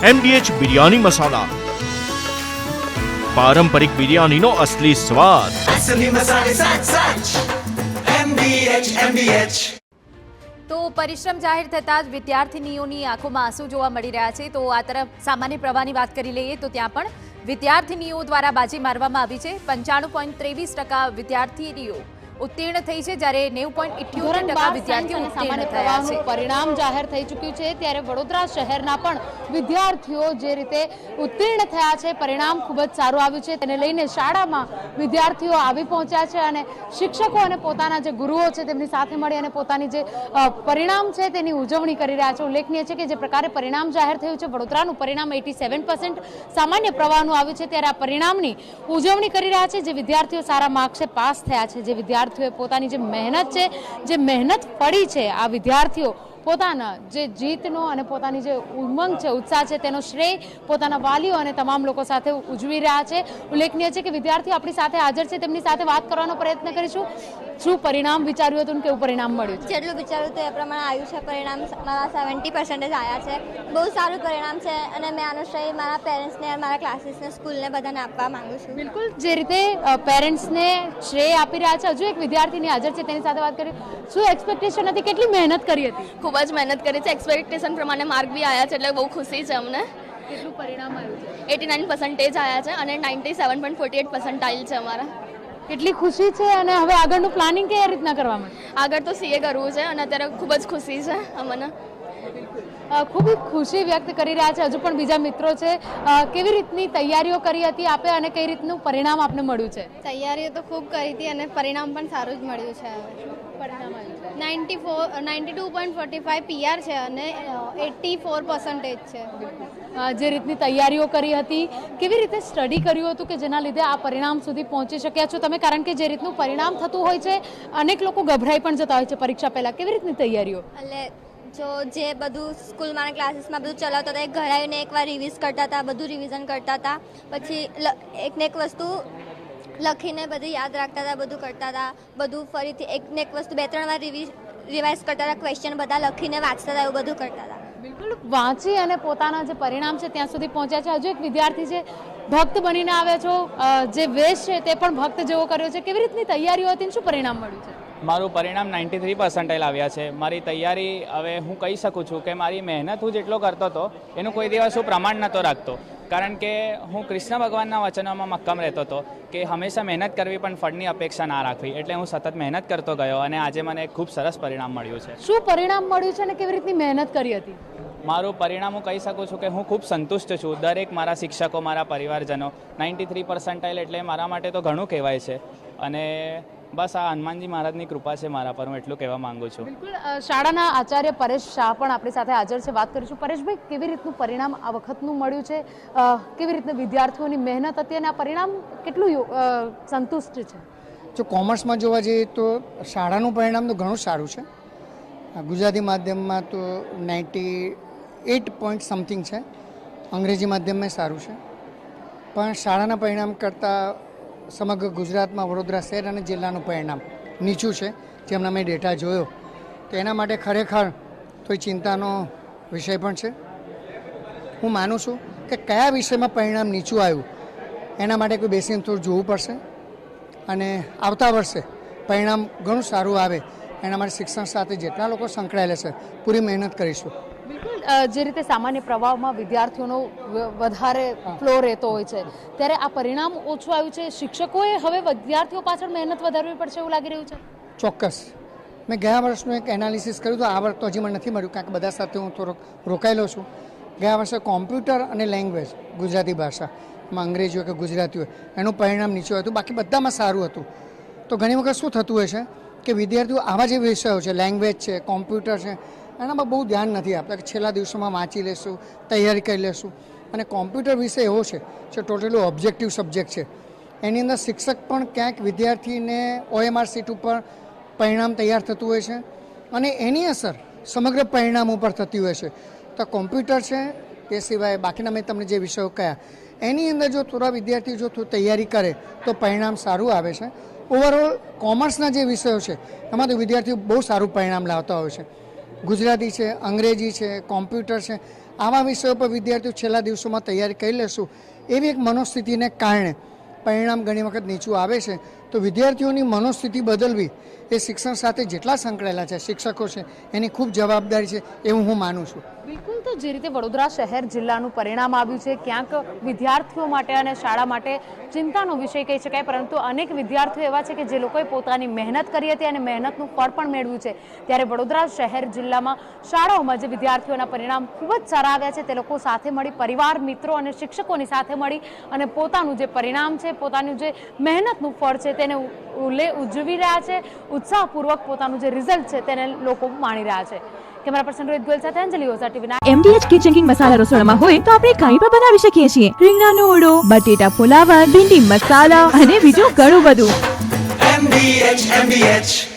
MDH biryani મસાલા, પારંપરિક બિરયાનીનો અસલી સ્વાદ. असली मसाले सच सच MDH તો પરિશ્રમ જાહેર થતાં જ વિદ્યાર્થીનીઓની આંખોમાં આંસુ જોવા મળી રહ્યા છે. તો આ તરફ સામાન્ય પ્રવાહની વાત કરી લઈએ તો ત્યાં પણ વિદ્યાર્થીનીઓ દ્વારા બાજી મારવામાં આવી છે. 95.23% વિદ્યાર્થીનીઓ ઉત્તીર્ણ થઈ છે, જ્યારે 90.78% વિદ્યાર્થીઓ ઉત્તીર્ણ થયા છે. પરિણામ જાહેર થઈ ચૂક્યું છે, ત્યારે વડોદરા શહેરના પણ વિદ્યાર્થીઓ જે રીતે ઉત્તીર્ણ થયા છે, પરિણામ ખૂબ જ સારું આવ્યું છે. તેને લઈને શાળામાં વિદ્યાર્થીઓ આવી પહોંચ્યા છે અને શિક્ષકો અને પોતાના જે ગુરુઓ છે તેમની સાથે મળી અને પોતાની જે પરિણામ છે તેની ઉજવણી કરી રહ્યા છે. ઉલ્લેખનીય છે કે જે પ્રકારે પરિણામ જાહેર થયું છે, વડોદરાનું પરિણામ 87% સામાન્ય પ્રવાહનું આવ્યું છે, ત્યારે આ પરિણામની ઉજવણી કરી રહ્યા છે. જે વિદ્યાર્થીઓ સારા માર્ક્સે પાસ થયા છે, જે વિદ્યાર્થીઓએ પોતાની જે મહેનત છે, જે મહેનત પડી છે, આ વિદ્યાર્થીઓ પોતાના જે જીતનો અને પોતાની જે ઉમંગ છે, ઉત્સાહ છે, તેનો શ્રેય પોતાના વાલીઓ અને તમામ લોકો સાથે ઉજવી રહ્યા છે. ઉલ્લેખનીય છે કે વિદ્યાર્થીઓ આપણી સાથે હાજર છે, તેમની સાથે વાત કરવાનો પ્રયત્ન કરીશું. શું પરિણામ વિચાર્યું હતું, કેવું પરિણામ મળ્યું? જેટલું વિચાર્યું તો એ પ્રમાણે આવ્યું છે પરિણામ. મારા 70% આવ્યા છે. બહુ સારું પરિણામ છે અને મેં આનો શ્રેય મારા પેરેન્ટ્સને, મારા ક્લાસીસને, સ્કૂલને બધાને આપવા માંગુ છું. બિલકુલ, જે રીતે પેરેન્ટ્સને શ્રેય આપી રહ્યા છે, હજુ એક વિદ્યાર્થીની હાજર છે, તેની સાથે વાત કરી. શું એક્સપેક્ટેશન હતી, કેટલી મહેનત કરી હતી? ખૂબ જ મહેનત કરી છે. એક્સપેક્ટેશન પ્રમાણે માર્ક બી આવ્યા છે, એટલે બહુ ખુશી છે અમને. કેટલું પરિણામ આવ્યું છે? 89% આવ્યા છે અને 97.48% છે અમારા. કેટલી ખુશી છે અને હવે આગળનું પ્લાનિંગ કઈ રીતના કરવામાં? આગળ તો CA કરવું છે અને અત્યારે ખૂબ જ ખુશી છે અમને. ખૂબ ખુશી વ્યક્ત કરી રહ્યા છે. હજુ પણ બીજા મિત્રો છે. કેવી રીતની તૈયારીઓ કરી હતી આપે અને કઈ રીતનું પરિણામ આપને મળ્યું છે? તૈયારીઓ તો ખૂબ કરી હતી અને પરિણામ પણ સારું જ મળ્યું છે. પરિણામ આવ્યું છે 92.45 PR છે અને 84% છે. જે રીતની તૈયારીઓ કરી હતી, કેવી રીતે સ્ટડી કર્યું હતું કે જેના લીધે આ પરિણામ સુધી પહોંચી શક્યા છો તમે? કારણ કે જે રીતનું પરિણામ થતું હોય છે, અનેક લોકો ગભરાઈ પણ જતા હોય છે પરીક્ષા પહેલા. કેવી રીતની તૈયારીઓ? એટલે જો જે બધું સ્કૂલમાં અને ક્લાસીસમાં બધું ચલાવતા હતા, એ ઘરે આવીને એકવાર રિવિઝ કરતા હતા, બધું રિવિઝન કરતા હતા. પછી એકને એક વસ્તુ લખીને બધું યાદ રાખતા હતા, બધું કરતા હતા. બધું ફરીથી એકને એક વસ્તુ 2-3 વાર રિવાઇઝ કરતા હતા, ક્વેશ્ચન બધા લખીને વાંચતા હતા, એવું બધું કરતા હતા. બિલકુલ, વાંચી અને પોતાના જે પરિણામ છે ત્યાં સુધી પહોંચ્યા છે. હજુ એક વિદ્યાર્થી છે, ભક્ત બનીને આવ્યા છો, જે વેશ છે તે પણ ભક્ત જેવો કર્યો છે. કેવી રીતની તૈયારીઓ હતી, શું પરિણામ મળ્યું છે? મારું પરિણામ 93% આવ્યા છે. મારી તૈયારી, હવે હું કહી શકું છું કે મારી મહેનત હું જેટલો કરતો હતો એનું કોઈ દિવસ હું પ્રમાણ નહોતો રાખતો, કારણ કે હું કૃષ્ણ ભગવાનના વચનોમાં મક્કમ રહેતો હતો કે હંમેશા મહેનત કરવી પણ ફળની અપેક્ષા ના રાખવી. એટલે હું સતત મહેનત કરતો ગયો અને આજે મને ખૂબ સરસ પરિણામ મળ્યું છે. શું પરિણામ મળ્યું છે અને કેવી રીતની મહેનત કરી હતી? મારું પરિણામ હું કહી શકું છું કે હું ખૂબ સંતુષ્ટ છું. દરેક મારા શિક્ષકો, મારા પરિવારજનો, 93% એટલે મારા માટે તો ઘણું કહેવાય છે. અને બસ આ હનુમાનજી મહારાજની કૃપા છે મારા પર, હું એટલું કહેવા માંગુ છું. બિલકુલ, શાળાના આચાર્ય પરેશ શાહ પણ આપણી સાથે હાજર છે, વાત કરીશું. પરેશભાઈ, કેવી રીતનું પરિણામ આ વખતનું મળ્યું છે? કેવી રીતના વિદ્યાર્થીઓની મહેનત હતી અને આ પરિણામ કેટલું સંતુષ્ટ છે? જો કોમર્સમાં જોવા જઈએ તો શાળાનું પરિણામ તો ઘણું સારું છે. ગુજરાતી માધ્યમમાં તો 98 પોઈન્ટ સમથિંગ છે, અંગ્રેજી માધ્યમમાં સારું છે. પણ શાળાના પરિણામ કરતાં સમગ્ર ગુજરાતમાં વડોદરા શહેર અને જિલ્લાનું પરિણામ નીચું છે. જેમના મેં ડેટા જોયો તો એના માટે ખરેખર થોડી ચિંતાનો વિષય પણ છે. હું માનું છું કે કયા વિષયમાં પરિણામ નીચું આવ્યું એના માટે કોઈ બેસીને થોડું જોવું પડશે અને આવતા વર્ષે પરિણામ ઘણું સારું આવે એના માટે શિક્ષણ સાથે જેટલા લોકો સંકળાયેલા છે પૂરી મહેનત કરીશું. બિલકુલ, જે રીતે સામાન્ય પ્રવાહમાં વિદ્યાર્થીઓનો વધારે ફ્લો રહેતો હોય છે, ત્યારે આ પરિણામ ઓછું આવ્યું છે. શિક્ષકોએ હવે વિદ્યાર્થીઓ પાછળ મહેનત વધારવી પડશે એવું લાગી રહ્યું છે? ચોક્કસ. મેં ગયા વર્ષનું એક એનાલિસિસ કર્યું હતું, આ વર્ષ તો હજી મને નથી મળ્યું કારણ કે બધા સાથે હું થોડોક રોકાયેલો છું. ગયા વર્ષે કોમ્પ્યુટર અને લેંગ્વેજ, ગુજરાતી ભાષામાં અંગ્રેજી હોય કે ગુજરાતી હોય, એનું પરિણામ નીચું હતું, બાકી બધામાં સારું હતું. તો ઘણી વખત શું થતું હોય છે કે વિદ્યાર્થીઓ આવા જે વિષયો છે, લેંગ્વેજ છે, કોમ્પ્યુટર છે, એનામાં બહુ ધ્યાન નથી આપતા કે છેલ્લા દિવસોમાં વાંચી લેશું, તૈયારી કરી લેશું. અને કોમ્પ્યુટર વિષય એવો છે જે ટોટલી ઓબ્જેક્ટિવ સબ્જેક્ટ છે. એની અંદર શિક્ષક પણ ક્યાંક વિદ્યાર્થીને OMR સીટ ઉપર પરિણામ તૈયાર થતું હોય છે અને એની અસર સમગ્ર પરિણામ ઉપર થતી હોય છે. તો કોમ્પ્યુટર છે, એ સિવાય બાકીના મેં તમને જે વિષયો કહ્યા એની અંદર જો થોડા વિદ્યાર્થીઓ જો થોડી તૈયારી કરે તો પરિણામ સારું આવે છે. ઓવરઓલ કોમર્સના જે વિષયો છે એમાં તો વિદ્યાર્થીઓ બહુ સારું પરિણામ લાવતા હોય છે. ગુજરાતી છે, અંગ્રેજી છે, કોમ્પ્યુટર છે, આવા વિષયો પર વિદ્યાર્થીઓ છેલ્લા દિવસોમાં તૈયારી કરી લેશું એવી એક મનોસ્થિતિને કારણે પરિણામ ઘણી વખત નીચું આવે છે. તો વિદ્યાર્થીઓની મનોસ્થિતિ બદલવી એ શિક્ષણ સાથે જેટલા સંકળાયેલા છે શિક્ષકો છે એની ખૂબ જવાબદારી છે એવું હું માનું છું. બિલકુલ. તો જે રીતે વડોદરા શહેર જિલ્લાનું પરિણામ આવ્યું છે ક્યાંક વિદ્યાર્થીઓ માટે અને શાળા માટે ચિંતાનો વિષય કહી શકાય, પરંતુ અનેક વિદ્યાર્થીઓ એવા છે કે જે લોકોએ પોતાની મહેનત કરી હતી અને મહેનતનું ફળ પણ મેળવ્યું છે. ત્યારે વડોદરા શહેર જિલ્લામાં શાળાઓમાં જે વિદ્યાર્થીઓના પરિણામ ખૂબ જ સારા આવ્યા છે તે લોકો સાથે મળી, પરિવાર, મિત્રો અને શિક્ષકોની સાથે મળી અને પોતાનું જે પરિણામ છે, પોતાનું જે મહેનતનું ફળ છે તેને ઉજવી રહ્યા છે. ઉત્સાહપૂર્વક પોતાનું જે રિઝલ્ટ છે તેને લોકો માણી રહ્યા છે. કેમેરા પર્સન રોહિત ગોયલ સાથે Anjali Ojha, TV9. MDH kitchen king masala રસોડામાં હોય તો આપણે કંઈ પણ બનાવી શકીએ છીએ. રીંગણાનો ઓળો, બટેટા ફુલાવર, ભીંડી મસાલા અને બીજું ઘણું બધું. MDH